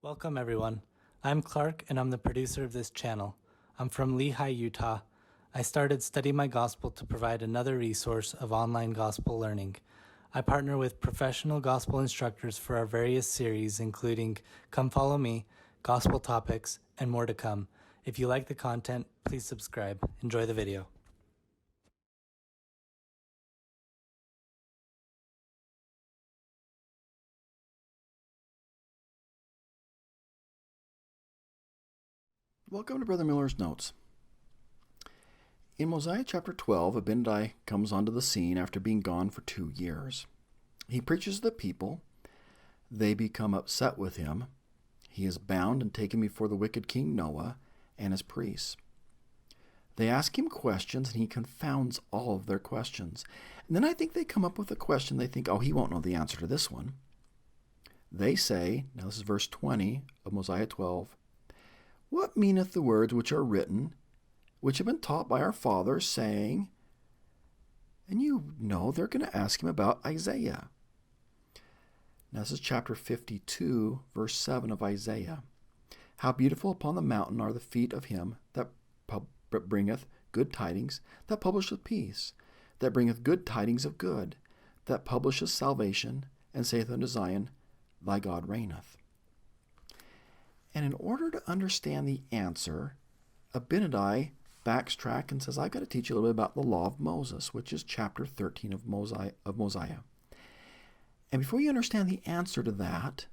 Welcome everyone. I'm Clark and I'm the producer of this channel. I'm from Lehi, Utah. I started Study My Gospel to provide another resource of online gospel learning. I partner with professional gospel instructors for our various series, including Come Follow Me, Gospel Topics, and more to come. If you like the content, please subscribe. Enjoy the video. Welcome to Brother Miller's Notes. In Mosiah chapter 12, Abinadi comes onto the scene after being gone for 2 years. He preaches to the people. They become upset with him. He is bound and taken before the wicked king Noah and his priests. They ask him questions, and he confounds all of their questions. And then I think they come up with a question. They think, oh, he won't know the answer to this one. They say, now this is verse 20 of Mosiah 12, "What meaneth the words which are written, which have been taught by our fathers, saying," and you know they're going to ask him about Isaiah. Now this is chapter 52, verse 7 of Isaiah. "How beautiful upon the mountain are the feet of him that bringeth good tidings, that publisheth peace, that bringeth good tidings of good, that publisheth salvation, and saith unto Zion, Thy God reigneth." And in order to understand the answer, Abinadi backtracks and says, I've got to teach you a little bit about the law of Moses, which is chapter 13 of Mosiah. And before you understand the answer to that,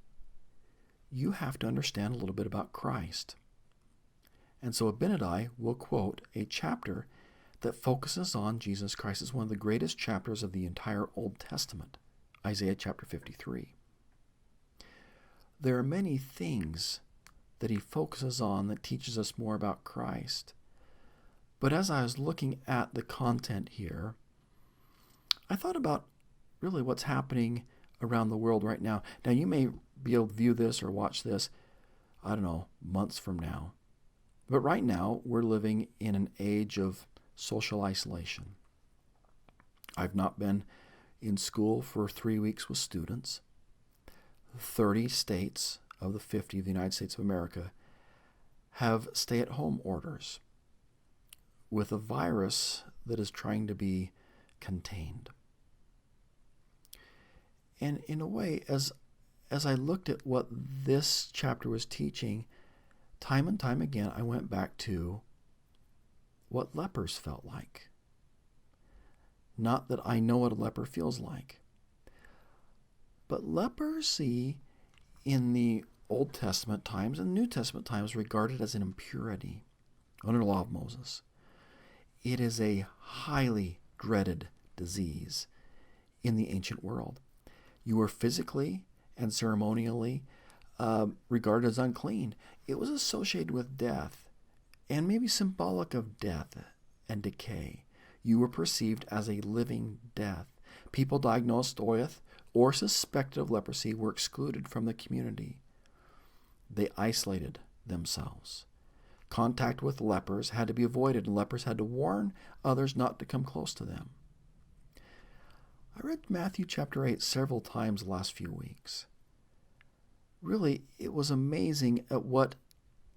you have to understand a little bit about Christ. And so Abinadi will quote a chapter that focuses on Jesus Christ. It's one of the greatest chapters of the entire Old Testament, Isaiah chapter 53. There are many things that he focuses on that teaches us more about Christ. But as I was looking at the content here, I thought about really what's happening around the world right now. Now, you may be able to view this or watch this, I don't know, months from now. But right now, we're living in an age of social isolation. I've not been in school for 3 weeks with students. 30 states of the 50 of the United States of America have stay-at-home orders with a virus that is trying to be contained. And in a way, as I looked at what this chapter was teaching, time and time again, I went back to what lepers felt like. Not that I know what a leper feels like, but leprosy in the Old Testament times and New Testament times regarded as an impurity under the law of Moses. It is a highly dreaded disease in the ancient world. You were physically and ceremonially regarded as unclean. It was associated with death and maybe symbolic of death and decay. You were perceived as a living death. People diagnosed with or suspected of leprosy were excluded from the community. They isolated themselves. Contact with lepers had to be avoided, and lepers had to warn others not to come close to them. I read Matthew chapter 8 several times the last few weeks. Really, it was amazing at what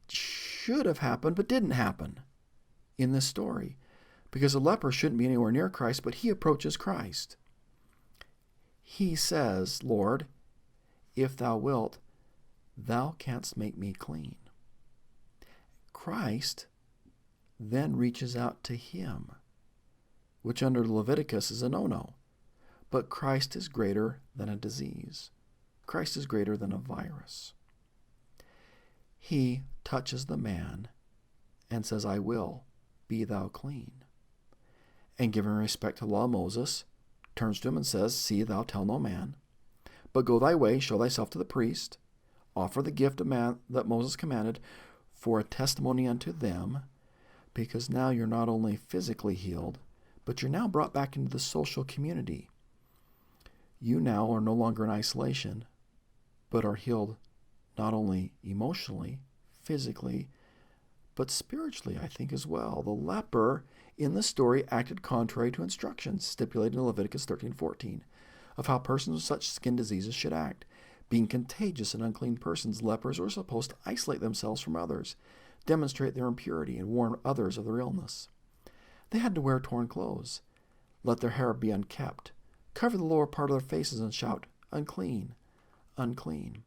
should have happened but didn't happen in this story, because a leper shouldn't be anywhere near Christ, but he approaches Christ. He says, "Lord, if thou wilt, thou canst make me clean." Christ then reaches out to him, which under Leviticus is a no-no. But Christ is greater than a disease. Christ is greater than a virus. He touches the man and says, "I will, be thou clean." And giving respect to the law of Moses, turns to him and says, "See, thou tell no man, but go thy way, show thyself to the priest, offer the gift of man that Moses commanded for a testimony unto them," because now you're not only physically healed, but you're now brought back into the social community. You now are no longer in isolation, but are healed not only emotionally, physically, but spiritually, I think, as well. The leper in the story acted contrary to instructions stipulated in Leviticus 13:14 of how persons with such skin diseases should act. Being contagious and unclean persons, lepers were supposed to isolate themselves from others, demonstrate their impurity, and warn others of their illness. They had to wear torn clothes, let their hair be unkempt, cover the lower part of their faces, and shout, "Unclean, unclean."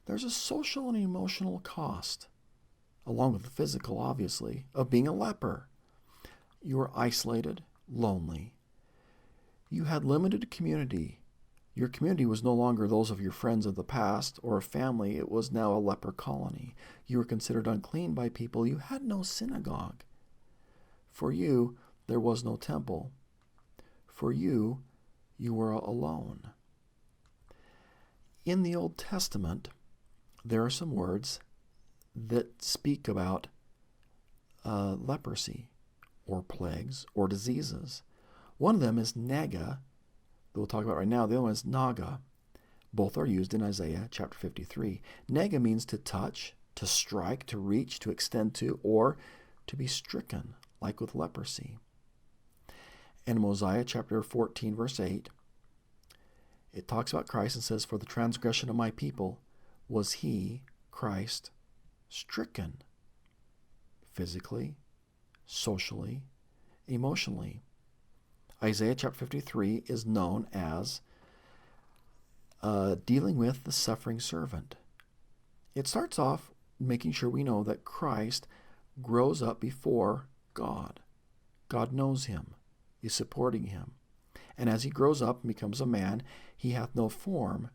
There's a social and emotional cost, along with the physical, obviously, of being a leper. You were isolated, lonely. You had limited community. Your community was no longer those of your friends of the past or a family. It was now a leper colony. You were considered unclean by people. You had no synagogue. For you, there was no temple. For you, you were alone. In the Old Testament, there are some words that speak about leprosy or plagues or diseases. One of them is nega, that we'll talk about right now. The other one is naga. Both are used in Isaiah chapter 53. Nega means to touch, to strike, to reach, to extend to, or to be stricken, like with leprosy. In Mosiah chapter 14, verse 8, it talks about Christ and says, "For the transgression of my people was he, Christ, stricken." Physically, socially, emotionally. Isaiah chapter 53 is known as dealing with the suffering servant. It starts off making sure we know that Christ grows up before God. God knows him, is supporting him. And as he grows up and becomes a man, he hath no form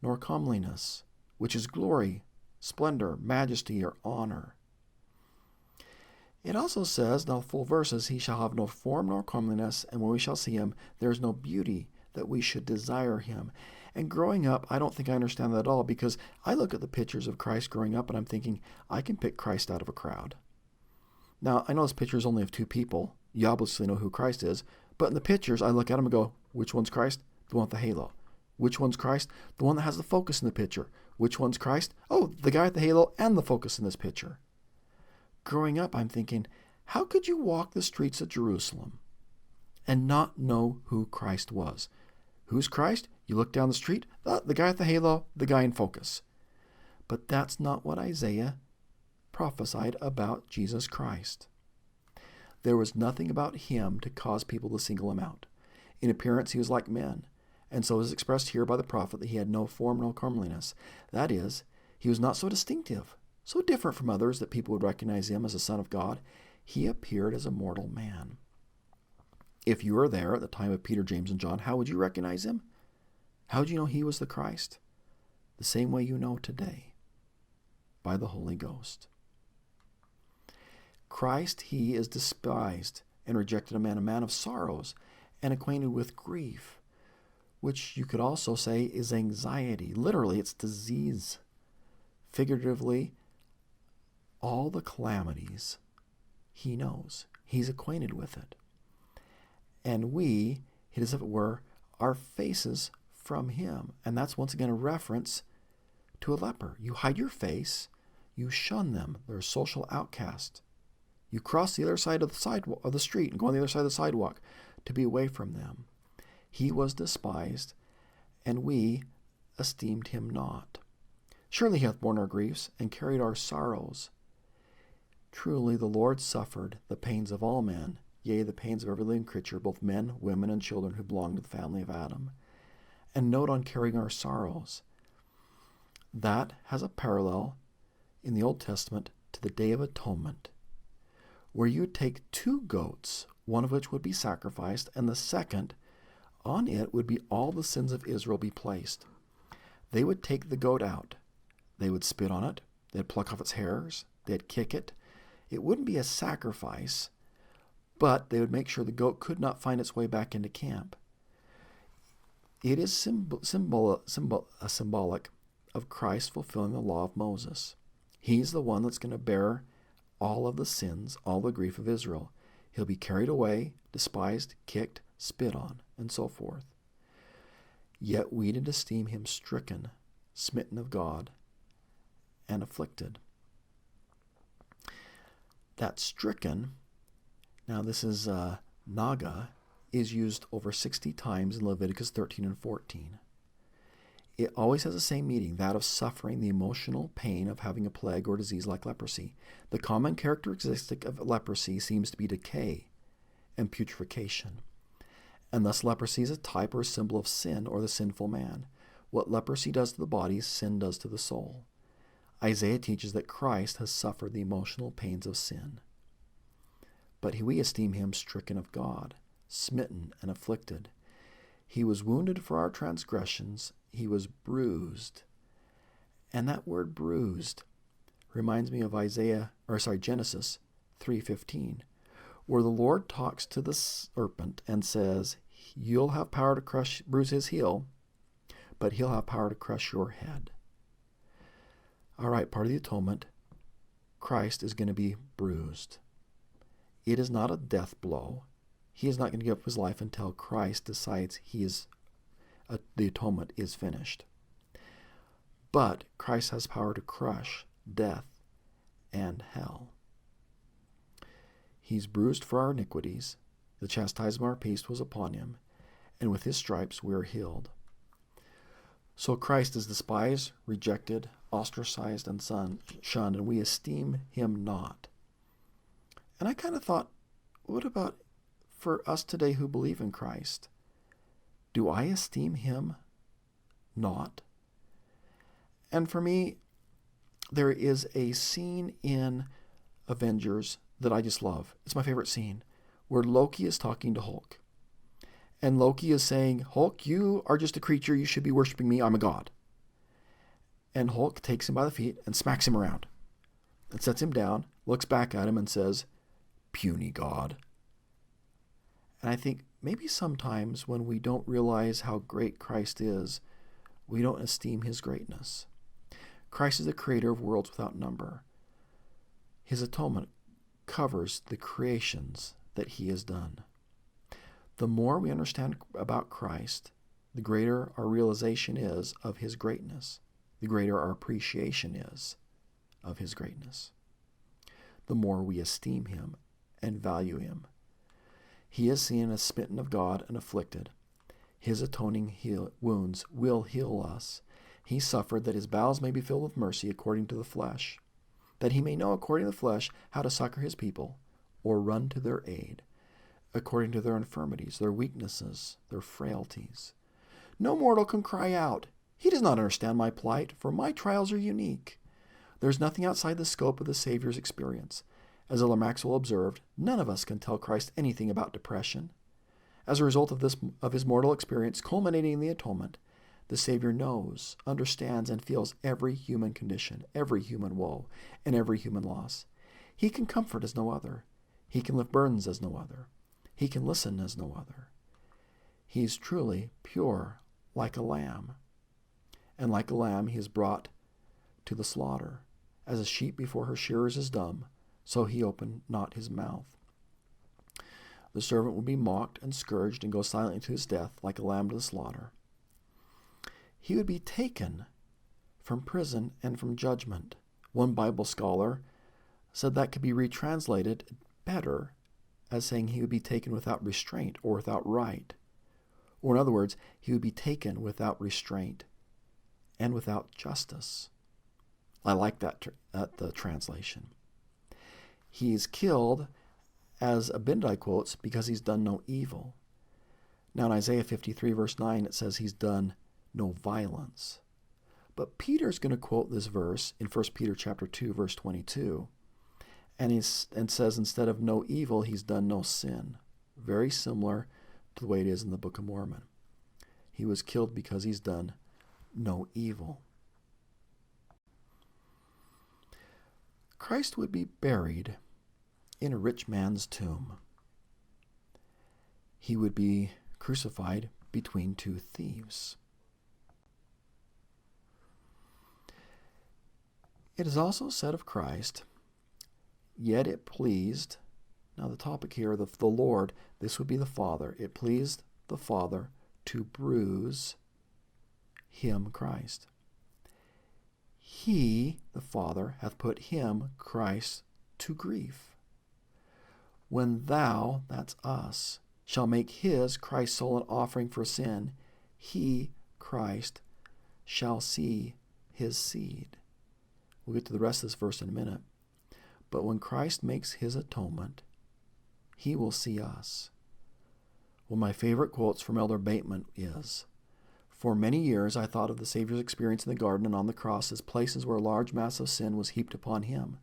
nor comeliness, which is glory, splendor, majesty, or honor. It also says, now full verses, "He shall have no form nor comeliness, and when we shall see him, there is no beauty that we should desire him." And growing up, I don't think I understand that at all, because I look at the pictures of Christ growing up and I'm thinking, I can pick Christ out of a crowd. Now, I know this picture is only of two people. You obviously know who Christ is. But in the pictures, I look at them and go, which one's Christ? The one with the halo. Which one's Christ? The one that has the focus in the picture. Which one's Christ? Oh, the guy with the halo and the focus in this picture. Growing up, I'm thinking, how could you walk the streets of Jerusalem and not know who Christ was? Who's Christ? You look down the street, the guy with the halo, the guy in focus. But that's not what Isaiah prophesied about Jesus Christ. There was nothing about him to cause people to single him out. In appearance, he was like men, and so is expressed here by the prophet that he had no form, no comeliness. That is, he was not so distinctive, so different from others that people would recognize him as a son of God. He appeared as a mortal man. If you were there at the time of Peter, James, and John, how would you recognize him? How would you know he was the Christ? The same way you know today, by the Holy Ghost. Christ, he is despised and rejected a man of sorrows and acquainted with grief, which you could also say is anxiety. Literally, it's disease. Figuratively, all the calamities he knows. He's acquainted with it. And we, as if it were, our faces from him. And that's once again a reference to a leper. You hide your face, you shun them. They're a social outcast. You cross the other side of the street and go on the other side of the sidewalk to be away from them. He was despised, and we esteemed him not. Surely he hath borne our griefs and carried our sorrows. Truly the Lord suffered the pains of all men, yea, the pains of every living creature, both men, women, and children who belong to the family of Adam. And note on carrying our sorrows. That has a parallel in the Old Testament to the Day of Atonement, where you would take 2 goats, one of which would be sacrificed, and the second, on it would be all the sins of Israel be placed. They would take the goat out. They would spit on it. They'd pluck off its hairs. They'd kick it. It wouldn't be a sacrifice, but they would make sure the goat could not find its way back into camp. It is symbolic of Christ fulfilling the law of Moses. He's the one that's going to bear all of the sins, all the grief of Israel. He'll be carried away, despised, kicked, spit on, and so forth. Yet we did esteem him stricken, smitten of God, and afflicted. That stricken, now this is naga, is used over 60 times in Leviticus 13 and 14. It always has the same meaning, that of suffering the emotional pain of having a plague or disease like leprosy. The common characteristic of leprosy seems to be decay and putrefaction. And thus leprosy is a type or a symbol of sin or the sinful man. What leprosy does to the body, sin does to the soul. Isaiah teaches that Christ has suffered the emotional pains of sin. But we esteem him stricken of God, smitten and afflicted. He was wounded for our transgressions. He was bruised. And that word bruised reminds me of Genesis 3:15, where the Lord talks to the serpent and says, you'll have power to bruise his heel, but he'll have power to crush your head. All right, part of the atonement, Christ is going to be bruised. It is not a death blow. He is not going to give up his life until Christ decides the atonement is finished. But Christ has power to crush death and hell. He's bruised for our iniquities. The chastisement of our peace was upon him, and with his stripes we are healed. So Christ is despised, rejected, ostracized, and shunned, and we esteem him not. And I kind of thought, what about for us today who believe in Christ? Do I esteem him not? And for me, there is a scene in Avengers that I just love. It's my favorite scene, where Loki is talking to Hulk. And Loki is saying, Hulk, you are just a creature. You should be worshiping me. I'm a god. And Hulk takes him by the feet and smacks him around and sets him down, looks back at him and says, puny god. And I think maybe sometimes when we don't realize how great Christ is, we don't esteem his greatness. Christ is the creator of worlds without number. His atonement covers the creations that he has done. The more we understand about Christ, the greater our realization is of his greatness, the greater our appreciation is of his greatness. The more we esteem him and value him. He is seen as smitten of God and afflicted. His atoning wounds will heal us. He suffered that his bowels may be filled with mercy according to the flesh, that he may know according to the flesh how to succor his people, or run to their aid, according to their infirmities, their weaknesses, their frailties. No mortal can cry out, he does not understand my plight, for my trials are unique. There is nothing outside the scope of the Savior's experience. As Elder Maxwell observed, none of us can tell Christ anything about depression. As a result of his mortal experience culminating in the atonement, the Savior knows, understands, and feels every human condition, every human woe, and every human loss. He can comfort as no other. He can lift burdens as no other. He can listen as no other. He is truly pure like a lamb. And like a lamb he is brought to the slaughter. As a sheep before her shearers is dumb, so he opened not his mouth. The servant will be mocked and scourged and go silently to his death like a lamb to the slaughter. He would be taken from prison and from judgment. One Bible scholar said that could be retranslated better as saying he would be taken without restraint or without right. Or in other words, he would be taken without restraint and without justice. I like that the translation. He is killed, as Abindai quotes, because he's done no evil. Now in Isaiah 53 verse 9 it says he's done no violence. But Peter's going to quote this verse in 1 Peter chapter 2 verse 22 and says instead of no evil he's done no sin. Very similar to the way it is in the Book of Mormon. He was killed because he's done no evil. Christ would be buried in a rich man's tomb. He would be crucified between two thieves. It is also said of Christ, yet it pleased, now the topic here, the Lord, this would be the Father, it pleased the Father to bruise him, Christ. He, the Father, hath put him, Christ, to grief. When thou, that's us, shall make his, Christ's soul, an offering for sin, he, Christ, shall see his seed. We'll get to the rest of this verse in a minute. But when Christ makes his atonement, he will see us. One of my favorite quotes from Elder Bateman is, "For many years I thought of the Savior's experience in the garden and on the cross as places where a large mass of sin was heaped upon him.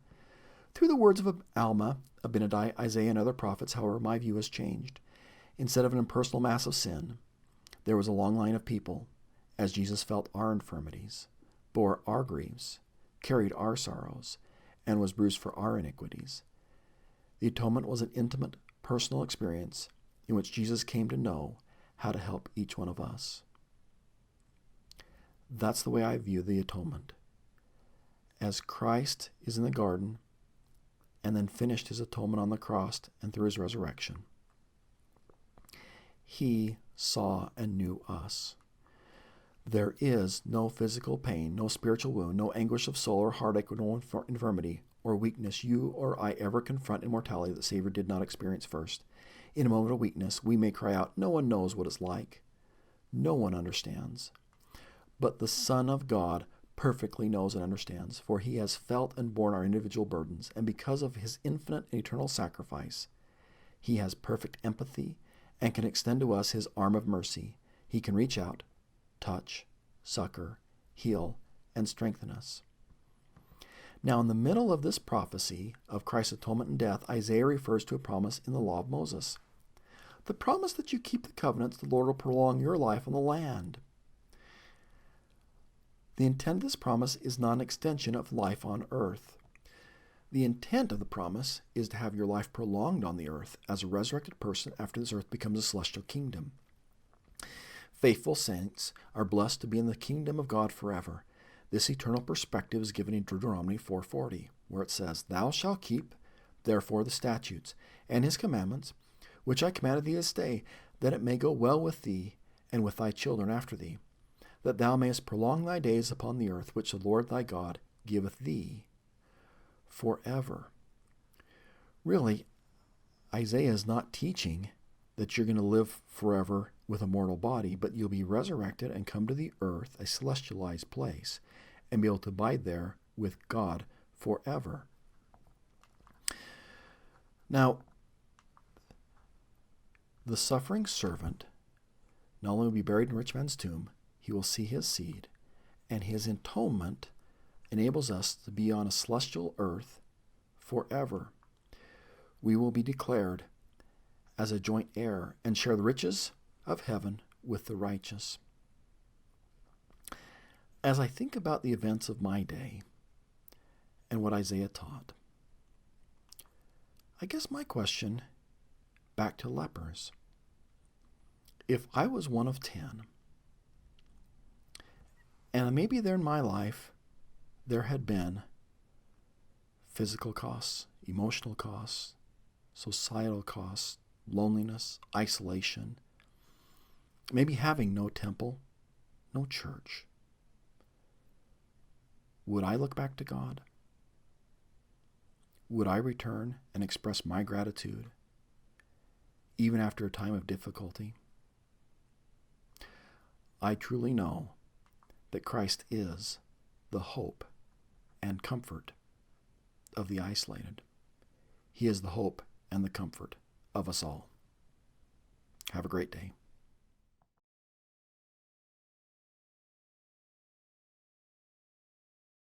Through the words of Alma, Abinadi, Isaiah, and other prophets, however, my view has changed. Instead of an impersonal mass of sin, there was a long line of people, as Jesus felt our infirmities, bore our griefs, carried our sorrows, and was bruised for our iniquities. The atonement was an intimate, personal experience in which Jesus came to know how to help each one of us." That's the way I view the atonement. As Christ is in the garden and then finished his atonement on the cross and through his resurrection, he saw and knew us. There is no physical pain, no spiritual wound, no anguish of soul or heartache, or no infirmity or weakness you or I ever confront in mortality that the Savior did not experience first. In a moment of weakness, we may cry out, "No one knows what it's like. No one understands." But the Son of God perfectly knows and understands, for he has felt and borne our individual burdens, and because of his infinite and eternal sacrifice, he has perfect empathy and can extend to us his arm of mercy. He can reach out, touch, succor, heal, and strengthen us. Now, in the middle of this prophecy of Christ's atonement and death, Isaiah refers to a promise in the law of Moses. The promise that you keep the covenants, the Lord will prolong your life on the land. The intent of this promise is not an extension of life on earth. The intent of the promise is to have your life prolonged on the earth as a resurrected person after this earth becomes a celestial kingdom. Faithful saints are blessed to be in the kingdom of God forever. This eternal perspective is given in Deuteronomy 4:40, where it says, "Thou shalt keep, therefore, the statutes and his commandments, which I commanded thee this day, that it may go well with thee and with thy children after thee, that thou mayest prolong thy days upon the earth, which the Lord thy God giveth thee forever." Really, Isaiah is not teaching that you're going to live forever with a mortal body, but you'll be resurrected and come to the earth, a celestialized place, and be able to abide there with God forever. Now, the suffering servant not only will be buried in a rich man's tomb, he will see his seed, and his atonement enables us to be on a celestial earth forever. We will be declared as a joint heir and share the riches of heaven with the righteous. As I think about the events of my day and what Isaiah taught, I guess my question back to lepers: if I was one of 10, and maybe there in my life there had been physical costs, emotional costs, societal costs, loneliness, isolation, maybe having no temple, no church, would I look back to God? Would I return and express my gratitude even after a time of difficulty? I truly know that Christ is the hope and comfort of the isolated. He is the hope and the comfort of us all. Have a great day.